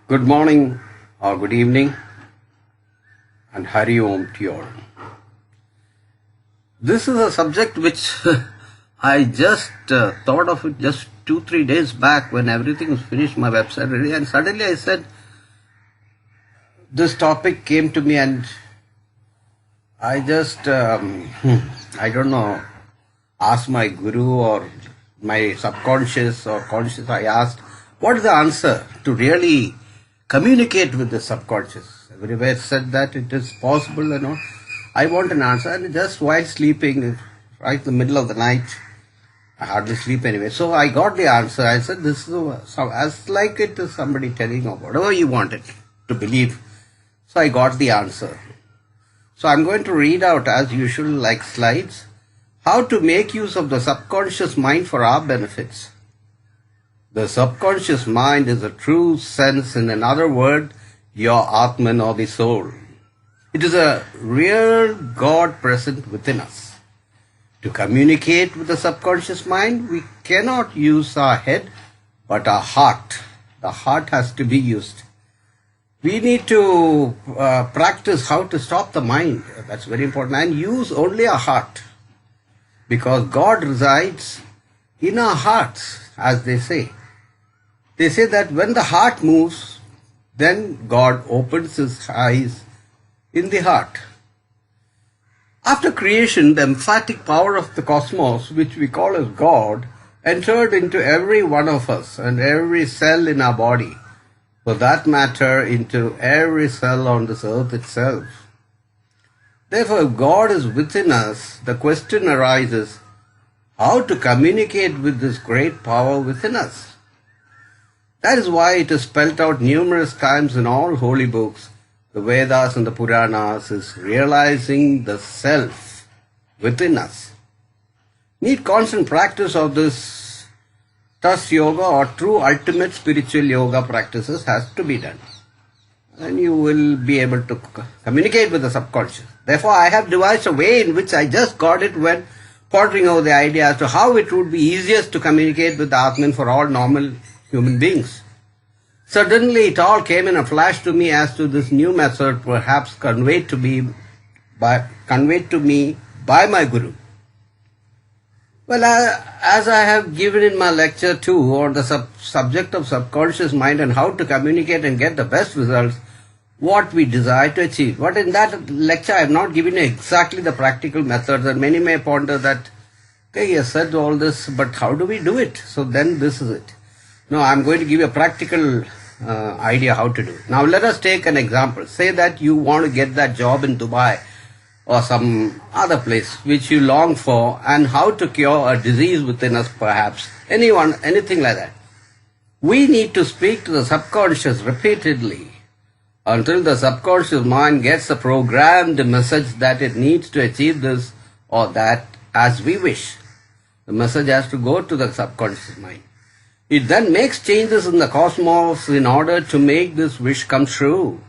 Good morning or good evening and Hari Om to you all. This is a subject which I just thought of it just 2-3 days back when everything was finished, my website ready, and suddenly I said, this topic came to me and I just, I don't know, asked my guru or my subconscious or conscious, I asked, what is the answer to really communicate with the subconscious? Everywhere said that it is possible, I want an answer, and just while sleeping, right in the middle of the night, I hardly sleep anyway. So I got the answer. I said, this is as like it is somebody telling you whatever you wanted to believe. So I got the answer. So I'm going to read out as usual like slides, how to make use of the subconscious mind for our benefits. The subconscious mind is a true sense, in another word, your Atman or the soul. It is a real God present within us. To communicate with the subconscious mind, we cannot use our head, but our heart. The heart has to be used. We need to practice how to stop the mind. That's very important. And use only our heart. Because God resides in our hearts, as they say. They say that when the heart moves, then God opens his eyes in the heart. After creation, the emphatic power of the cosmos, which we call as God, entered into every one of us and every cell in our body. For that matter, into every cell on this earth itself. Therefore, if God is within us, the question arises, how to communicate with this great power within us? That is why it is spelt out numerous times in all holy books. The Vedas and the Puranas is realizing the self within us. Need constant practice of this Tas Yoga or true ultimate spiritual yoga practices has to be done. And you will be able to communicate with the subconscious. Therefore, I have devised a way in which I just got it when pondering over the idea as to how it would be easiest to communicate with the Atman for all normal human beings. Suddenly it all came in a flash to me as to this new method perhaps conveyed to me by my Guru. Well, as I have given in my lecture 2 on the subject of subconscious mind and how to communicate and get the best results, what we desire to achieve. But in that lecture I have not given you exactly the practical methods, and many may ponder that, okay, he has said all this, but how do we do it? So then this is it. No, I'm going to give you a practical idea how to do it. Now let us take an example. Say that you want to get that job in Dubai or some other place which you long for, and how to cure a disease within us perhaps. Anything like that. We need to speak to the subconscious repeatedly until the subconscious mind gets a programmed message that it needs to achieve this or that as we wish. The message has to go to the subconscious mind. It then makes changes in the cosmos in order to make this wish come true.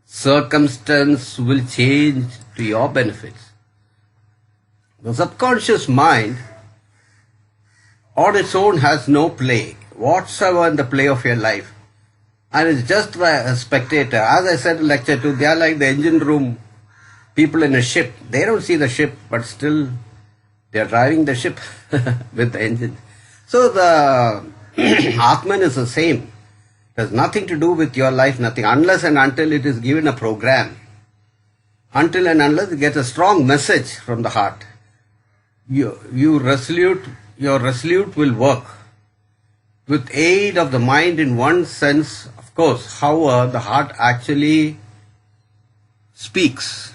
Circumstance will change to your benefits. The subconscious mind on its own has no play whatsoever in the play of your life. And it's just a spectator. As I said in lecture 2, they are like the engine room people in a ship. They don't see the ship, but still they are driving the ship with the engine. So the Atman is the same. It has nothing to do with your life, nothing, unless and until it is given a program. Until and unless you get a strong message from the heart. Your resolute will work. With aid of the mind in one sense, of course, however, the heart actually speaks.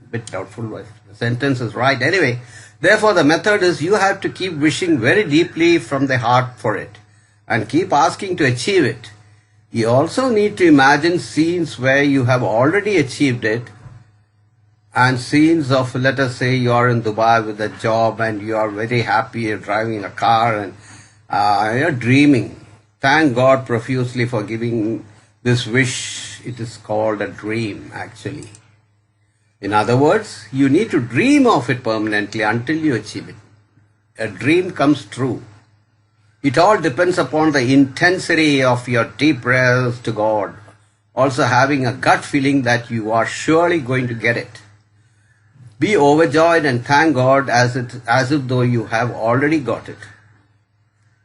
A bit doubtful if the sentence is right. Anyway, therefore the method is you have to keep wishing very deeply from the heart for it and keep asking to achieve it. You also need to imagine scenes where you have already achieved it, and scenes of, let us say, you are in Dubai with a job and you are very happy, you're driving a car and you're dreaming. Thank God profusely for giving this wish. It is called a dream, actually. In other words, you need to dream of it permanently until you achieve it. A dream comes true. It all depends upon the intensity of your deep prayers to God. Also having a gut feeling that you are surely going to get it. Be overjoyed and thank God as if though you have already got it.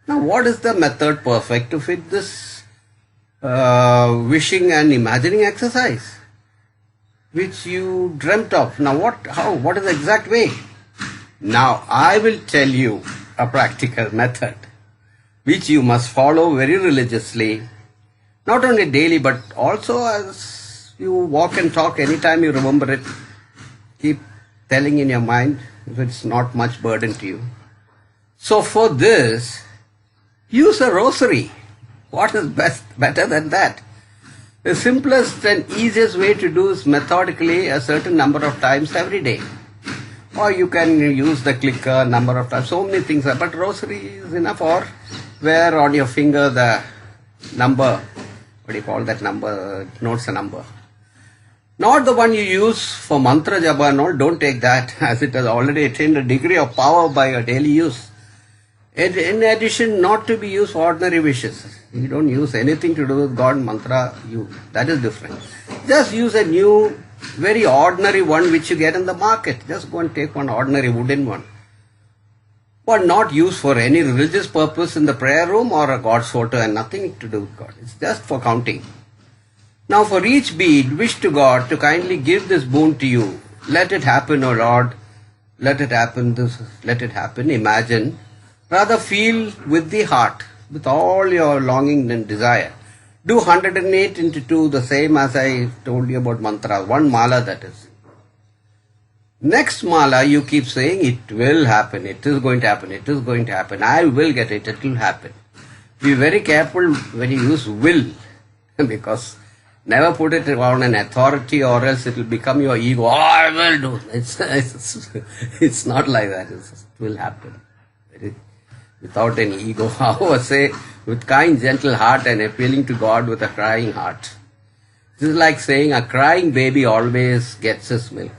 Now, what is the method perfect to fit this wishing and imagining exercise, which you dreamt of? Now, what is the exact way? Now, I will tell you a practical method, which you must follow very religiously, not only daily, but also as you walk and talk, anytime you remember it, keep telling in your mind if it's not much burden to you. So for this, use a rosary. What is better than that? The simplest and easiest way to do is methodically a certain number of times every day. Or you can use the clicker number of times. So many things are, but rosary is enough. Or wear on your finger the number. What do you call that number? It notes a number. Not the one you use for mantra japa and all. Don't take that, as it has already attained a degree of power by your daily use. In addition, not to be used for ordinary wishes. You don't use anything to do with God mantra. That is different. Just use a new, very ordinary one which you get in the market. Just go and take one ordinary wooden one. But not used for any religious purpose in the prayer room or a God's photo, and nothing to do with God. It's just for counting. Now for each bead, wish to God to kindly give this boon to you. Let it happen, O Lord. Let it happen, let it happen. Imagine. Rather feel with the heart, with all your longing and desire. Do 108 into 2, the same as I told you about mantra. One mala, that is. Next mala you keep saying, it will happen, it is going to happen, it is going to happen. I will get it, it will happen. Be very careful when you use will, because never put it on an authority or else it will become your ego. Oh, I will do. It's not like that. It will happen. Without any ego. However, say, with kind, gentle heart and appealing to God with a crying heart. This is like saying a crying baby always gets his milk.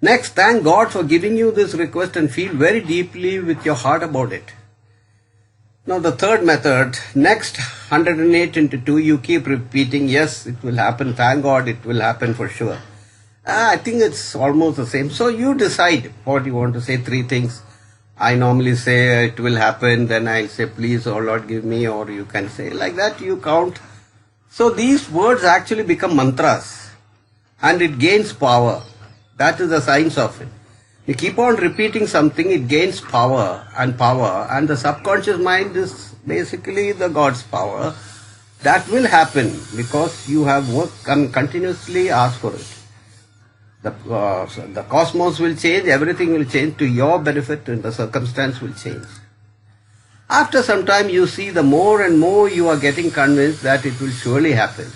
Next, thank God for giving you this request and feel very deeply with your heart about it. Now the third method, next 108 into 2, you keep repeating, yes, it will happen, thank God it will happen for sure. I think it's almost the same. So you decide what you want to say, 3 things. I normally say it will happen, then I say please, oh Lord, give me, or you can say like that, you count. So these words actually become mantras and it gains power. That is the science of it. You keep on repeating something, it gains power, and the subconscious mind is basically the God's power. That will happen because you have worked and continuously asked for it. The cosmos will change, everything will change to your benefit, and the circumstance will change. After some time you see the more and more you are getting convinced that it will surely happen.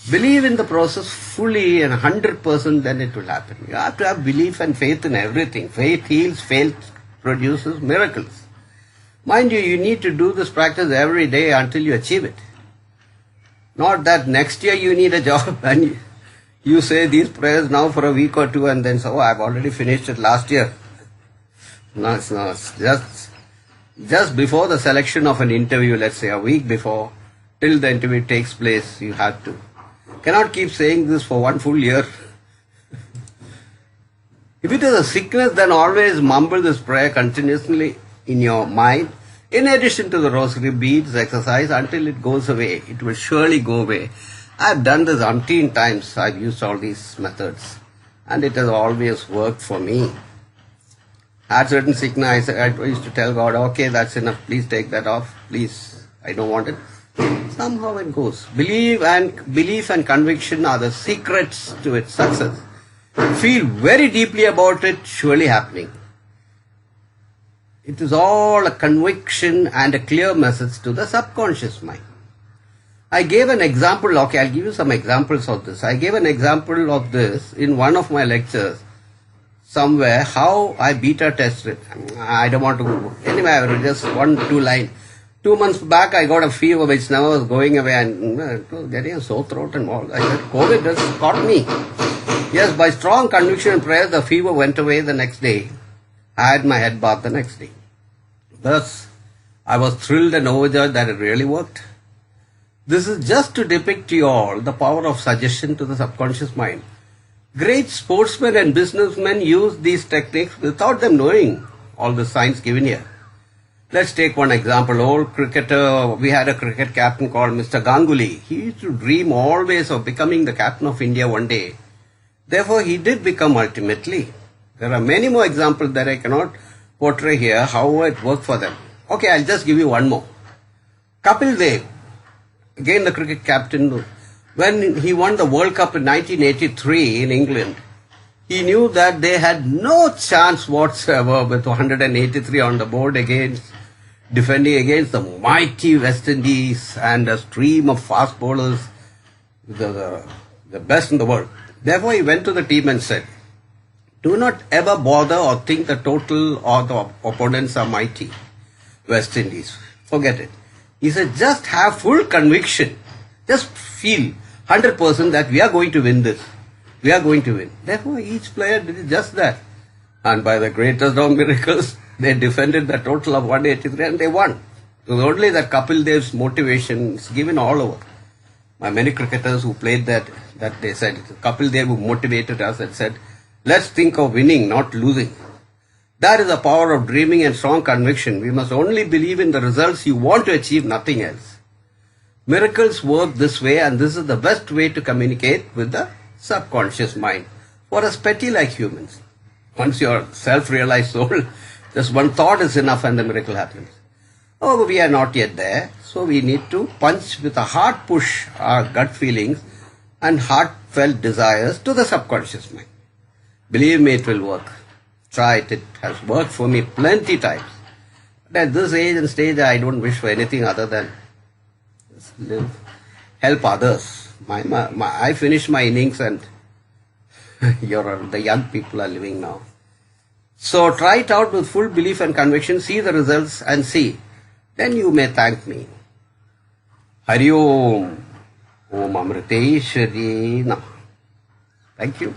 Believe in the process fully and 100%, then it will happen. You have to have belief and faith in everything. Faith heals, faith produces miracles. Mind you, you need to do this practice every day until you achieve it. Not that next year you need a job and you say these prayers now for a week or 2 and then say, oh, I've already finished it last year. No, it's just before the selection of an interview, let's say a week before, till the interview takes place, you have to. Cannot keep saying this for 1 full year. If it is a sickness, then always mumble this prayer continuously in your mind, in addition to the rosary beads exercise, until it goes away. It will surely go away. I've done this umpteen times. I've used all these methods and it has always worked for me. Had certain sickness, I used to tell God, okay, that's enough, please take that off, please, I don't want it. Somehow it goes. Belief and conviction are the secrets to its success. Feel very deeply about it, surely happening. It is all a conviction and a clear message to the subconscious mind. I gave an example, okay, I'll give you some examples of this. I gave an example of this in one of my lectures somewhere, how I beta tested. I don't want to go. Anyway, I will just 1-2 lines. 2 months back, I got a fever which never was going away and it was getting a sore throat and all. I said, COVID just caught me. Yes, by strong conviction and prayer, the fever went away the next day. I had my head bath the next day. Thus, I was thrilled and overjoyed that it really worked. This is just to depict to you all the power of suggestion to the subconscious mind. Great sportsmen and businessmen use these techniques without them knowing all the signs given here. Let's take one example. Old cricketer, we had a cricket captain called Mr. Ganguly. He used to dream always of becoming the captain of India one day. Therefore, he did become ultimately. There are many more examples that I cannot portray here, how it worked for them. Okay, I'll just give you one more. Kapil Dev, again the cricket captain, when he won the World Cup in 1983 in England, he knew that they had no chance whatsoever with 183 on the board defending against the mighty West Indies and a stream of fast bowlers, the best in the world. Therefore, he went to the team and said, do not ever bother or think the total or the opponents are mighty. West Indies. Forget it. He said, just have full conviction. Just feel 100% that we are going to win this. We are going to win. Therefore, each player did just that. And by the greatest of miracles, they defended the total of 183 and they won. It was only that Kapil Dev's motivation is given all over. My many cricketers who played that they said, Kapil Dev who motivated us and said, let's think of winning, not losing. That is the power of dreaming and strong conviction. We must only believe in the results you want to achieve, nothing else. Miracles work this way, and this is the best way to communicate with the subconscious mind for us petty like humans. Once you're self-realized soul, just one thought is enough and the miracle happens. Oh, but we are not yet there. So we need to punch with a hard push our gut feelings and heartfelt desires to the subconscious mind. Believe me, it will work. Try it. It has worked for me plenty times. But at this age and stage, I don't wish for anything other than just live, help others. I finished my innings and the young people are living now. So try it out with full belief and conviction. See the results and see. Then you may thank me. Hari Om. Om Amriteshwari Namah. Thank you.